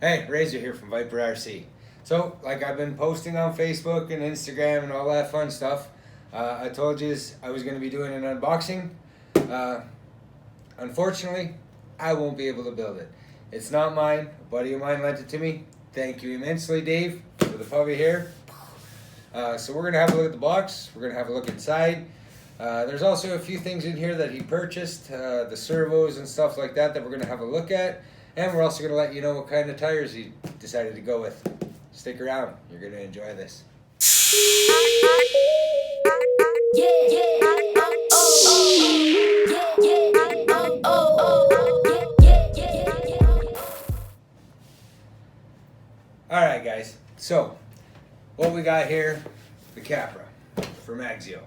Hey, Razor here from Viper RC. So, like I've been posting on Facebook and Instagram and all that fun stuff, I told you I was going to be doing an unboxing. Uh, Unfortunately, I won't be able to build it. It's not mine. A buddy of mine lent it to me. Thank you immensely, Dave, for the puppy here. So we're going to have a look at the box. We're going to have a look inside. There's also a few things in here that he purchased, the servos and stuff like that we're going to have a look at. And we're also going to let you know what kind of tires he decided to go with. Stick around. You're going to enjoy this. Alright guys, so what we got here, the Capra from Axial.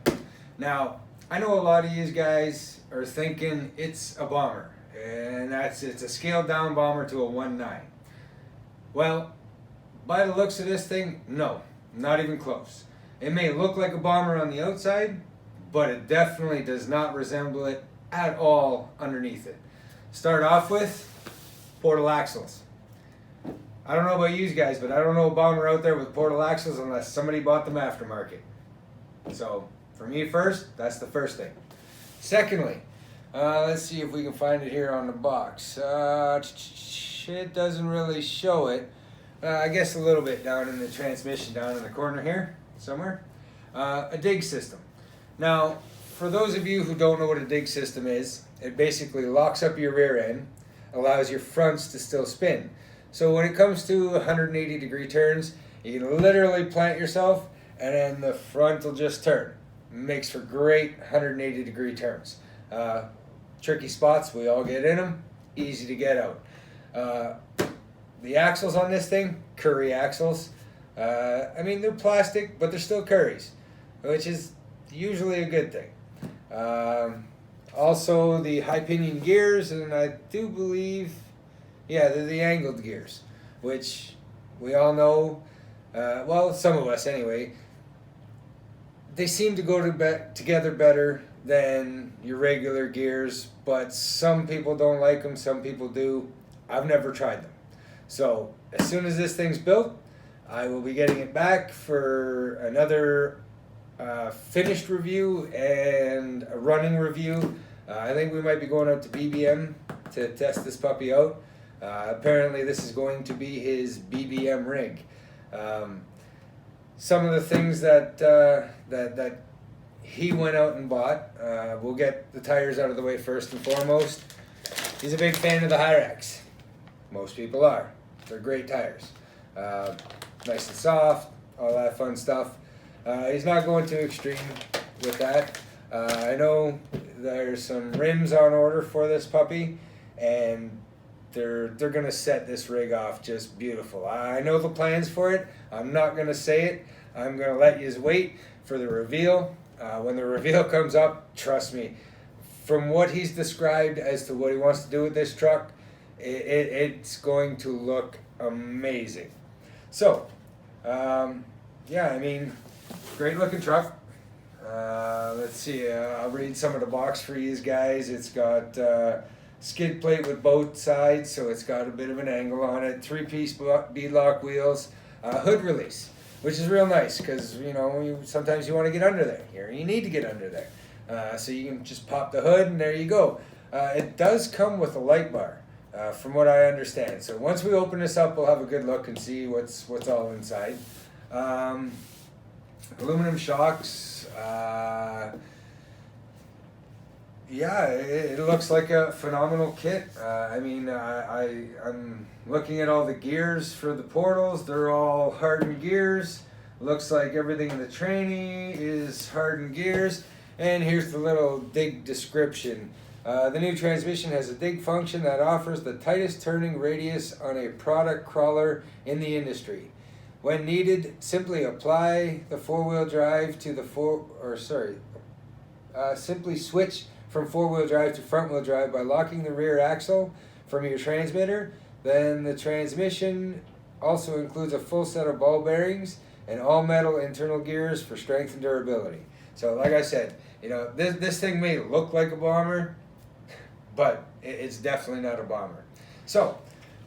Now, I know a lot of you guys are thinking it's a bomber, and it's a scaled down bomber to a 1.9. Well, by the looks of this thing, no, not even close. It may look like a bomber on the outside, but it definitely does not resemble it at all underneath it. Start off with portal axles. I don't know about you guys, but I don't know a bomber out there with portal axles unless somebody bought them aftermarket. So, for me first, that's the first thing. Secondly, let's see if we can find it here on the box. It doesn't really show it. I guess a little bit down in the transmission, down in the corner here, somewhere. A dig system. Now, for those of you who don't know what a dig system is, it basically locks up your rear end, allows your fronts to still spin. So when it comes to 180 degree turns, you can literally plant yourself and then the front will just turn. Makes for great 180 degree turns. Tricky spots, we all get in them, easy to get out. The axles on this thing, Currie axles. I mean, they're plastic, but they're still Curries, which is usually a good thing. Also, the high pinion gears, and I do believe, yeah, they're the angled gears, which we all know, well, some of us anyway, they seem to go together better than your regular gears, but some people don't like them, some people do. I've never tried them. So as soon as this thing's built, I will be getting it back for another finished review and a running review. I think we might be going out to BBM to test this puppy out. Apparently this is going to be his BBM rig. Some of the things that he went out and bought, we'll get the tires out of the way first and foremost. He's a big fan of the hyrax. Most people are. They're great tires. Nice and soft, all that fun stuff. He's not going too extreme with that. I know there's some rims on order for this puppy, and they're gonna set this rig off just beautiful. I know the plans for it. I'm not gonna say it. I'm gonna let you wait for the reveal. When the reveal comes up, trust me, from what he's described as to what he wants to do with this truck, it's going to look amazing. So, yeah, I mean, great looking truck. Let's see, I'll read some of the box for you guys. It's got skid plate with both sides, so it's got a bit of an angle on it. 3-piece beadlock wheels, hood release, which is real nice because you know sometimes you want to get under there. Here you need to get under there, so you can just pop the hood and there you go. It does come with a light bar, from what I understand. So once we open this up, we'll have a good look and see what's all inside. Aluminum shocks. Yeah, it looks like a phenomenal kit. I mean, I'm looking at all the gears for the portals. They're all hardened gears. Looks like everything in the tranny is hardened gears. And here's the little dig description. The new transmission has a dig function that offers the tightest turning radius on a product crawler in the industry. When needed, simply apply the four-wheel drive to the simply switch from four-wheel drive to front-wheel drive by locking the rear axle from your transmitter. Then the transmission also includes a full set of ball bearings and all-metal internal gears for strength and durability. So like I said, you know, this thing may look like a bomber, but it's definitely not a bomber. So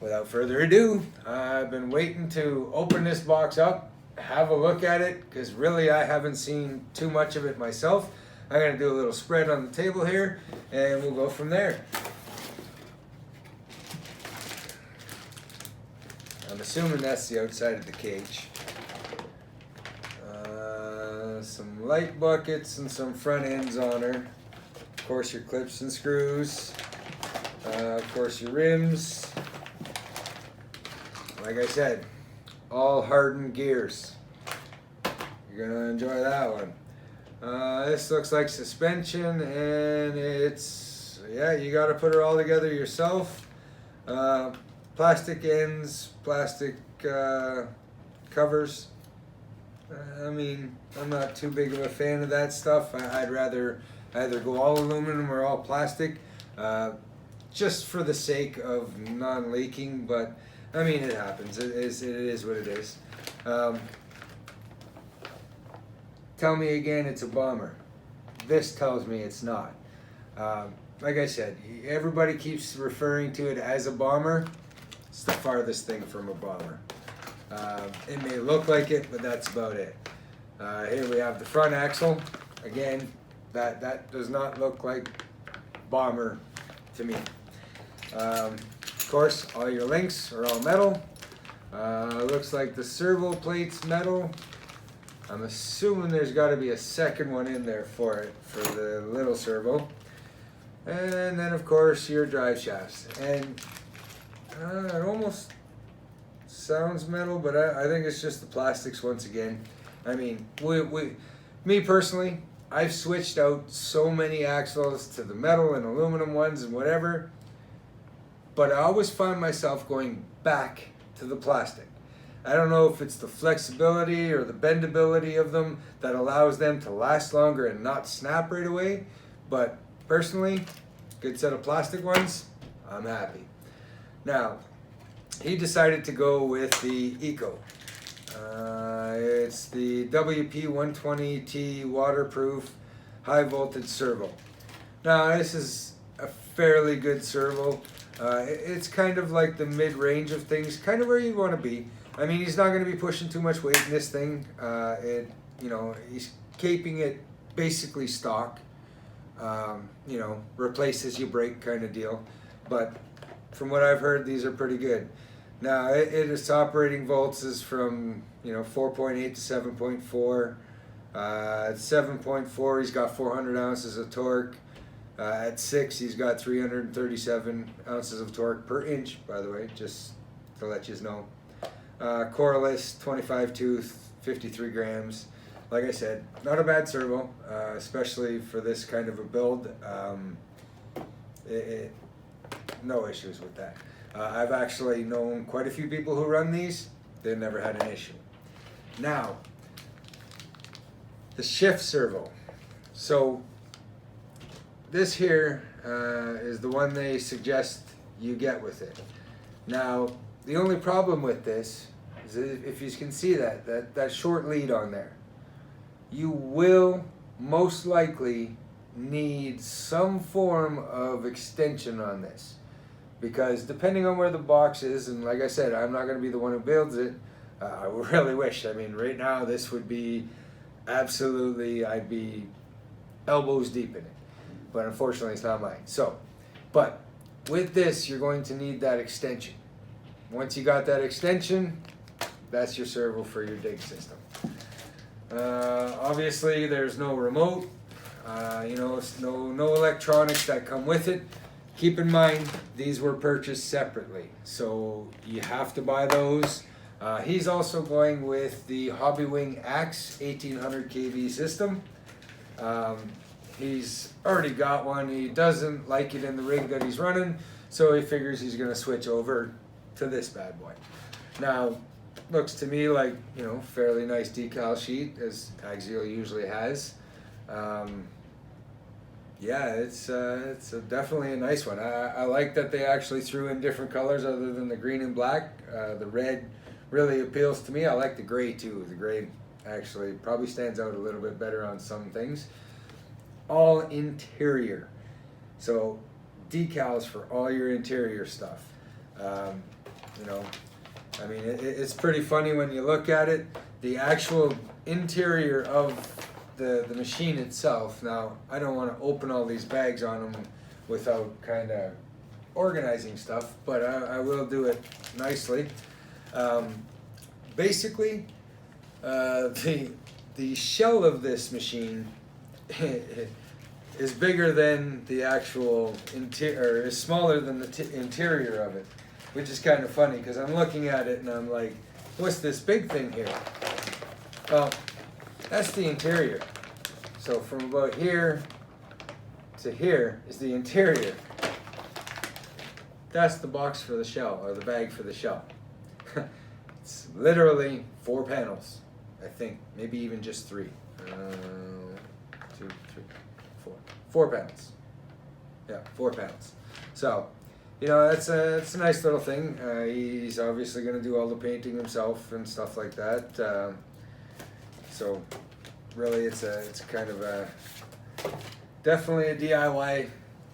without further ado, I've been waiting to open this box up, have a look at it, because really I haven't seen too much of it myself. I'm going to do a little spread on the table here, and we'll go from there. I'm assuming that's the outside of the cage. Some light buckets and some front ends on her. Of course your clips and screws. Of course your rims. Like I said, all hardened gears. You're gonna enjoy that one. This looks like suspension, and it's, yeah, you gotta put her all together yourself. Plastic ends, plastic covers. I mean, I'm not too big of a fan of that stuff. I'd rather either go all aluminum or all plastic, just for the sake of non-leaking, but I mean, it happens. It is what it is. Tell me again it's a bomber. This tells me it's not. Like I said, everybody keeps referring to it as a bomber. It's the farthest thing from a bomber. It may look like it, but that's about it. Here we have the front axle. Again, that does not look like bomber to me. Of course, all your links are all metal. Looks like the servo plate's metal. I'm assuming there's got to be a second one in there for it, for the little servo. And then, of course, your drive shafts. And it almost sounds metal, but I think it's just the plastics once again. I mean, me personally, I've switched out so many axles to the metal and aluminum ones and whatever, but I always find myself going back to the plastic. I don't know if it's the flexibility or the bendability of them that allows them to last longer and not snap right away, but personally, good set of plastic ones, I'm happy. Now, he decided to go with the Eco. It's the WP120T waterproof high voltage servo. Now this is a fairly good servo. It's kind of like the mid-range of things, kind of where you want to be. I mean, he's not going to be pushing too much weight in this thing. He's keeping it basically stock. Replace as you break kind of deal. But from what I've heard, these are pretty good. Now, its operating volts is from 4.8 to 7.4. At 7.4, he's got 400 ounces of torque. At 6, he's got 337 ounces of torque per inch, by the way, just to let you know. Coreless, 25 tooth, 53 grams. Like I said, not a bad servo, especially for this kind of a build. No issues with that. I've actually known quite a few people who run these. They've never had an issue. Now, the shift servo. So this here is the one they suggest you get with it. Now, the only problem with this is if you can see that short lead on there, you will most likely need some form of extension on this. Because depending on where the box is, and like I said, I'm not going to be the one who builds it. I really wish. I mean, right now this would be absolutely, I'd be elbows deep in it. But unfortunately, it's not mine. So, but with this, you're going to need that extension. Once you got that extension, that's your servo for your dig system. Obviously, there's no remote. No electronics that come with it. Keep in mind, these were purchased separately, so you have to buy those. He's also going with the Hobbywing Axe 1800 kV system. He's already got one. He doesn't like it in the rig that he's running, so he figures he's going to switch over to this bad boy. Now, looks to me like, fairly nice decal sheet, as Axial usually has. Yeah, it's definitely a nice one. I like that they actually threw in different colors other than the green and black. The red really appeals to me. I like the gray too. The gray actually probably stands out a little bit better on some things. All interior. So decals for all your interior stuff. you know, I mean, it's pretty funny when you look at it. The actual interior of the machine itself. Now, I don't want to open all these bags on them without kind of organizing stuff, but I will do it nicely. Basically, the shell of this machine is bigger than the actual interior, or is smaller than the interior of it, which is kind of funny because I'm looking at it and I'm like, what's this big thing here? Well, that's the interior. So from about here to here is the interior. That's the box for the shell, or the bag for the shell. It's literally 4 panels, I think, maybe even just 3. 2, 3, 4. 4 panels. Yeah, 4 panels. So, you know, it's a nice little thing. He's obviously going to do all the painting himself and stuff like that. So, really, it's kind of definitely a DIY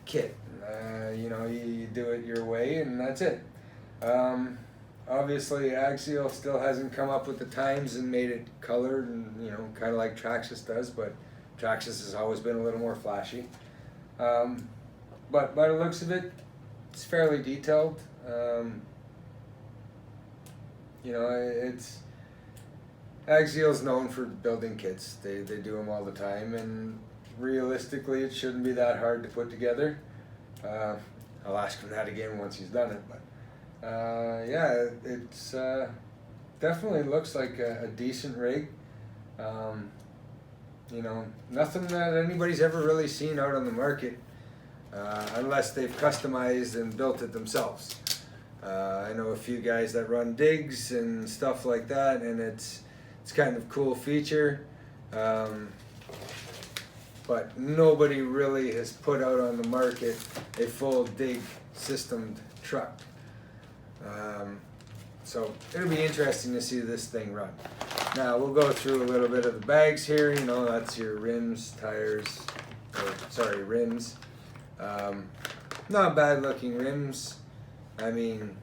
kit. You know, you do it your way, and that's it. Obviously, Axial still hasn't come up with the times and made it colored, and you know, kind of like Traxxas does. But Traxxas has always been a little more flashy. But by the looks of it, it's fairly detailed. You know, it's Axial's known for building kits. They do them all the time, and realistically, it shouldn't be that hard to put together. I'll ask him that again once he's done it, but yeah, it's definitely looks like a decent rig. You know, nothing that anybody's ever really seen out on the market, unless they've customized and built it themselves. I know a few guys that run digs and stuff like that, and it's kind of cool feature. But nobody really has put out on the market a full dig systemed truck. So it'll be interesting to see this thing run. Now we'll go through a little bit of the bags here. You know, that's your rims, tires, or sorry, rims. Not bad looking rims. I mean,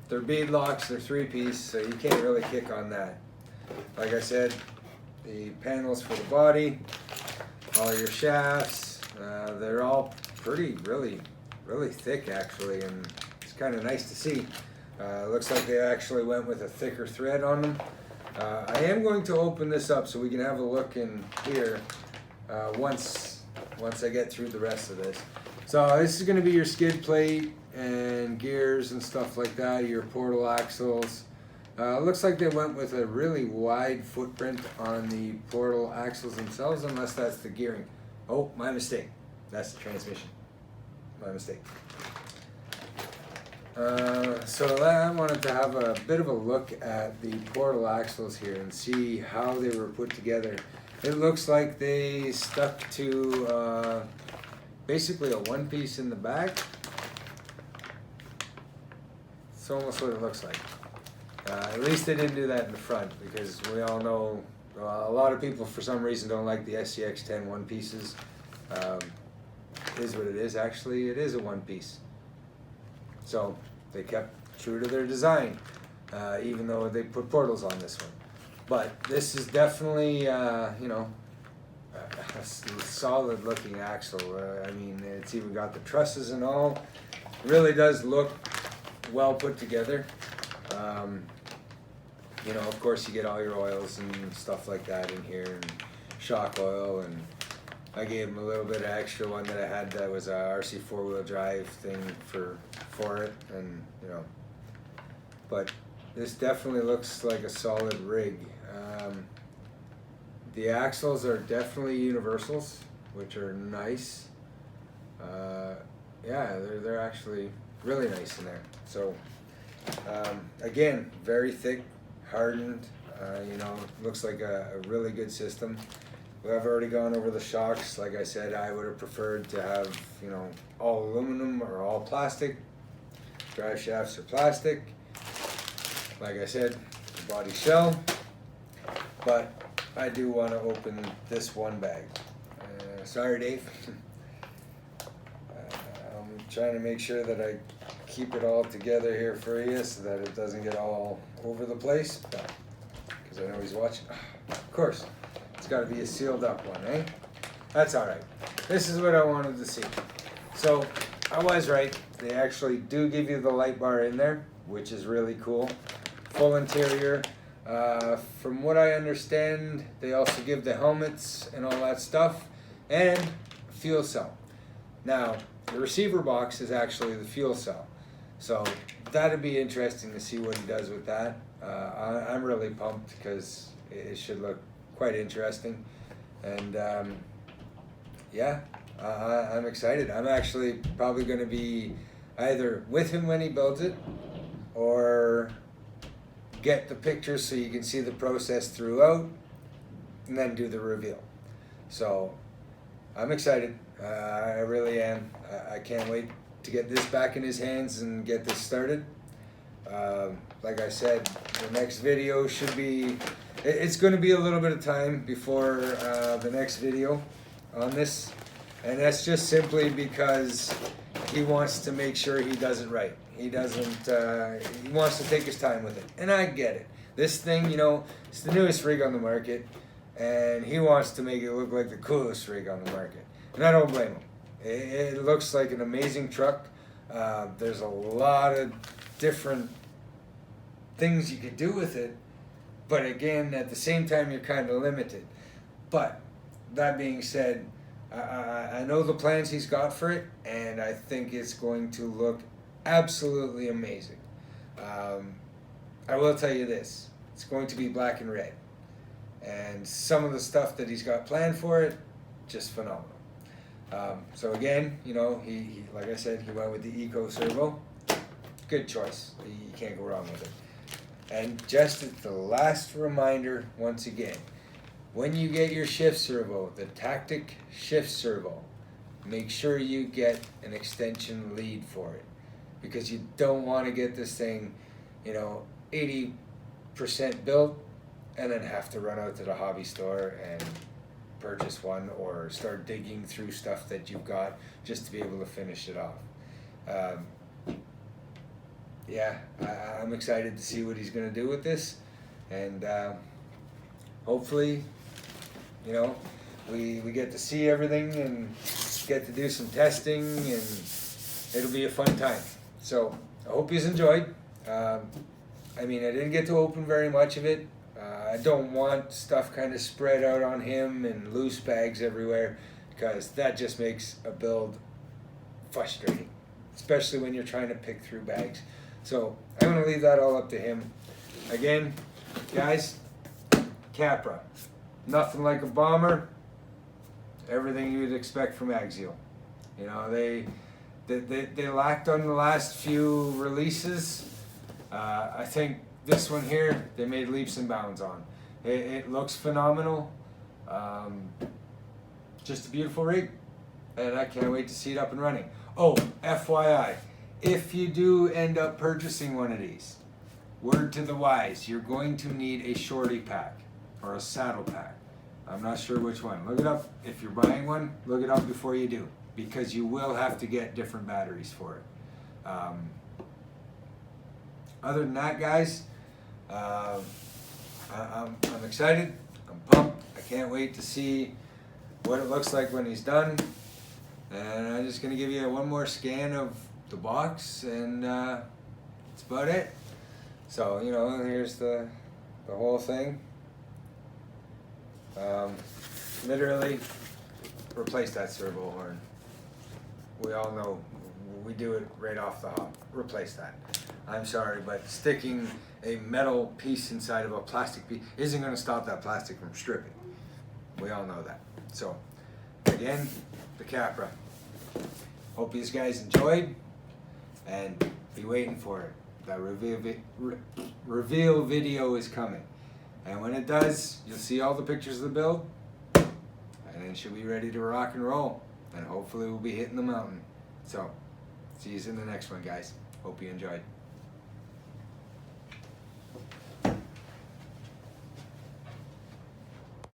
they're bead locks, they're 3-piece, so you can't really kick on that. Like I said, the panels for the body, all your shafts, they're all really thick actually, and it's kind of nice to see. Looks like they actually went with a thicker thread on them. I am going to open this up so we can have a look in here once I get through the rest of this. So this is going to be your skid plate and gears and stuff like that, your portal axles. Looks like they went with a really wide footprint on the portal axles themselves, unless that's the gearing. Oh, my mistake. That's the transmission. My mistake. So I wanted to have a bit of a look at the portal axles here and see how they were put together. It looks like they stuck to basically a 1-piece in the back. It's almost what it looks like. At least they didn't do that in the front, because we all know a lot of people for some reason don't like the SCX-10 1-pieces. It is what it is. Actually, it is a 1-piece. So they kept true to their design, even though they put portals on this one. But this is definitely, you know, a solid looking axle. I mean, it's even got the trusses and all. It really does look well put together. You know, of course you get all your oils and stuff like that in here, and shock oil, and I gave him a little bit of extra one that I had that was a RC 4-wheel drive thing for it, and you know, but this definitely looks like a solid rig. The axles are definitely universals, which are nice. Yeah, they're actually really nice in there. So again, very thick, hardened. You know, looks like a really good system. I've already gone over the shocks. Like I said, I would have preferred to have, you know, all aluminum or all plastic. Drive shafts are plastic. Like I said, the body shell. But I do want to open this one bag. Sorry, Dave. I'm trying to make sure that I keep it all together here for you so that it doesn't get all over the place. Because I know he's watching. Of course, it's got to be a sealed up one, eh? That's all right. This is what I wanted to see. So I was right. They actually do give you the light bar in there, which is really cool. Full interior. From what I understand, they also give the helmets and all that stuff, and fuel cell. Now, the receiver box is actually the fuel cell, so that'd be interesting to see what he does with that. I'm really pumped because it should look quite interesting, and yeah, I'm excited. I'm actually probably going to be either with him when he builds it, or get the pictures so you can see the process throughout, and then do the reveal. So I'm excited. I really am. I can't wait to get this back in his hands and get this started. Like I said, the next video should be, it's going to be a little bit of time before the next video on this, and that's just simply because he wants to make sure he does it right. He doesn't, he wants to take his time with it, and I get it. This thing, you know, it's the newest rig on the market, and he wants to make it look like the coolest rig on the market, and I don't blame him. It looks like an amazing truck. There's a lot of different things you could do with it, but again, at the same time, you're kind of limited. But that being said, I know the plans he's got for it, and I think it's going to look absolutely amazing. I will tell you this, it's going to be black and red, and some of the stuff that he's got planned for it, just phenomenal. So again, you know, he like I said, he went with the Eco Servo. Good choice. You can't go wrong with it. And just the last reminder, once again, when you get your shift servo, the Tactic shift servo, make sure you get an extension lead for it, because you don't want to get this thing, you know, 80% built and then have to run out to the hobby store and purchase one, or start digging through stuff that you've got just to be able to finish it off. Yeah, I'm excited to see what he's going to do with this, and hopefully, you know, we get to see everything and get to do some testing, and it'll be a fun time. So I hope you enjoyed. I mean, I didn't get to open very much of it. I don't want stuff kind of spread out on him and loose bags everywhere, because that just makes a build frustrating, especially when you're trying to pick through bags. So I'm going to leave that all up to him. Again, guys, Capra, nothing like a bomber. Everything you'd expect from Axial. You know, they lacked on the last few releases. I think this one here, they made leaps and bounds on. It looks phenomenal. Just a beautiful rig, and I can't wait to see it up and running. Oh, FYI, if you do end up purchasing one of these, word to the wise, you're going to need a shorty pack or a saddle pack. I'm not sure which one. Look it up. If you're buying one, look it up before you do, because you will have to get different batteries for it. Other than that, guys, I'm excited. I'm pumped. I can't wait to see what it looks like when he's done. And I'm just going to give you one more scan of the box, and that's about it. So, you know, here's the whole thing. Literally replace that servo horn. We all know we do it right off the hop. Replace that. I'm sorry, but sticking a metal piece inside of a plastic piece isn't going to stop that plastic from stripping. We all know that. So, again, the Capra. Hope you guys enjoyed, and be waiting for it. That reveal video is coming. And when it does, you'll see all the pictures of the build, and then she'll be ready to rock and roll. And hopefully we'll be hitting the mountain. So, see you in the next one, guys. Hope you enjoyed.